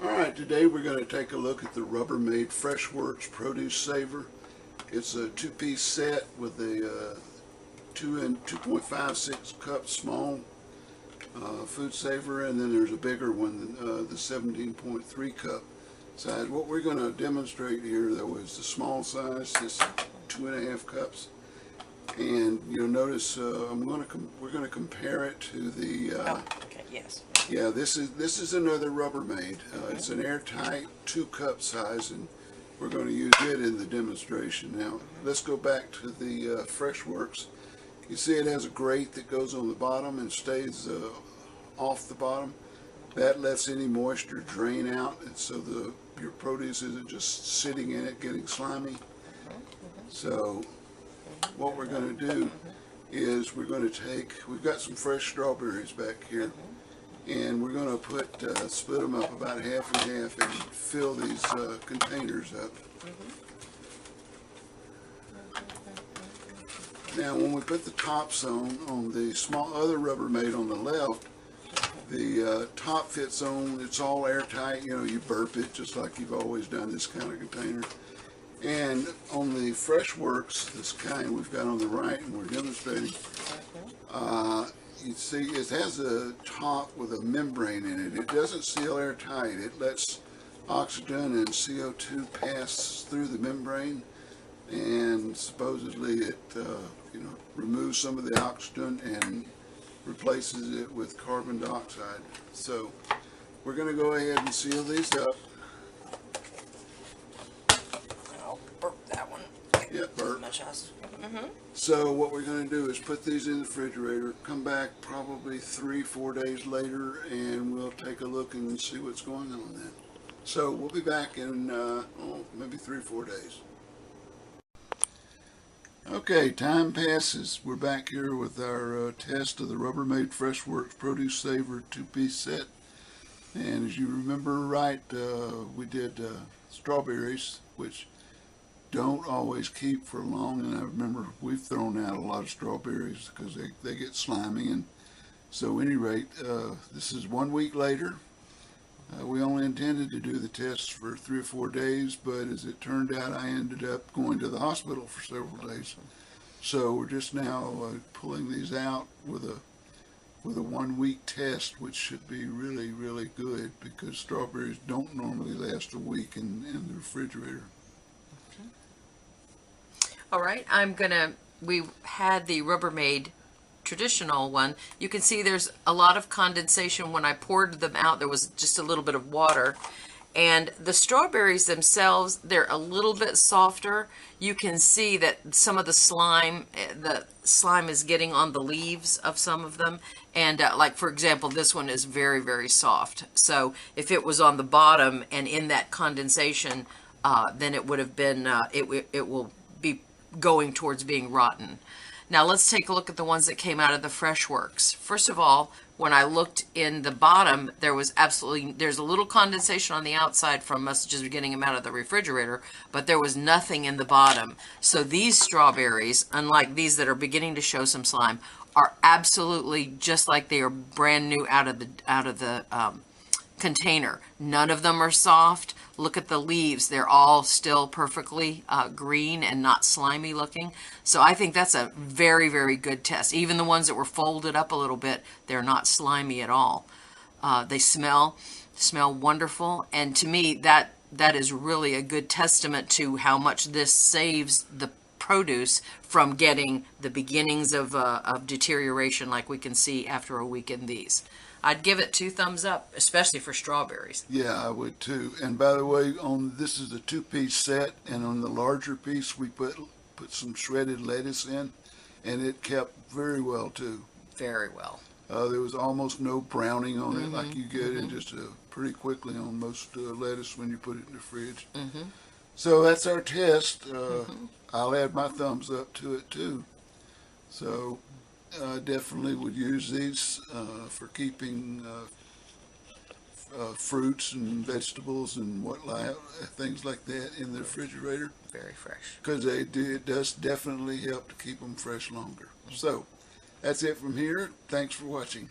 Alright, today we're going to take a look at the Rubbermaid FreshWorks Produce Saver. It's a two-piece set with a 2.56 cup small food saver, and then there's a bigger one, the 17.3 cup size. What we're going to demonstrate here though is the small size, this 2.5 cups. And you'll notice we're going to compare it to the okay, yes. Yeah, this is another Rubbermaid. It's an airtight 2-cup size, and we're going to use it in the demonstration. Now, let's go back to the FreshWorks. You see it has a grate that goes on the bottom and stays off the bottom. That lets any moisture drain out, and so your produce isn't just sitting in it getting slimy. So what we're going to do is we've got some fresh strawberries back here, and we're going to split them up about half and half and fill these containers up. Now when we put the tops on the small other Rubbermaid on the left, the top fits on, it's all airtight, you burp it just like you've always done this kind of container. And on the FreshWorks, this kind we've got on the right and we're demonstrating, you see it has a top with a membrane in it. It doesn't seal airtight. It lets oxygen and CO2 pass through the membrane, and supposedly it removes some of the oxygen and replaces it with carbon dioxide. So we're going to go ahead and seal these up. Yeah, burp. So what we're going to do is put these in the refrigerator, come back probably 3-4 days later, and we'll take a look and see what's going on then. So we'll be back in maybe 3 or 4 days. Okay, time passes. We're back here with our test of the Rubbermaid FreshWorks Produce Saver 2-piece set. And as you remember right, we did strawberries, which don't always keep for long, and I remember we've thrown out a lot of strawberries because they get slimy. And so at any rate, this is 1 week later. We only intended to do the tests for 3 or 4 days, but as it turned out, I ended up going to the hospital for several days. So we're just now pulling these out with a 1 week test, which should be really, really good because strawberries don't normally last a week in the refrigerator. All right, we had the Rubbermaid traditional one. You can see there's a lot of condensation. When I poured them out, there was just a little bit of water. And the strawberries themselves, they're a little bit softer. You can see that some of the slime is getting on the leaves of some of them. And like, for example, this one is very, very soft. So if it was on the bottom and in that condensation, then it would have been, it will be going towards being rotten. Now let's take a look at the ones that came out of the FreshWorks. First of all, when I looked in the bottom, there's a little condensation on the outside from us just getting them out of the refrigerator, but there was nothing in the bottom. So these strawberries, unlike these that are beginning to show some slime, are absolutely just like they are brand new out of the container. None of them are soft. Look at the leaves. They're all still perfectly green and not slimy looking. So I think that's a very, very good test. Even the ones that were folded up a little bit, they're not slimy at all. They smell wonderful. And to me, that is really a good testament to how much this saves the produce from getting the beginnings of deterioration like we can see after a week in these. I'd give it 2 thumbs up, especially for strawberries. Yeah, I would too. And by the way, this is a 2-piece set, and on the larger piece we put some shredded lettuce in, and it kept very well too. Very well. There was almost no browning on it like you get it just pretty quickly on most lettuce when you put it in the fridge. So that's our test. I'll add my thumbs up to it too. So definitely would use these for keeping fruits and vegetables and things like that in the refrigerator. Very fresh. Because it does definitely help to keep them fresh longer. So that's it from here. Thanks for watching.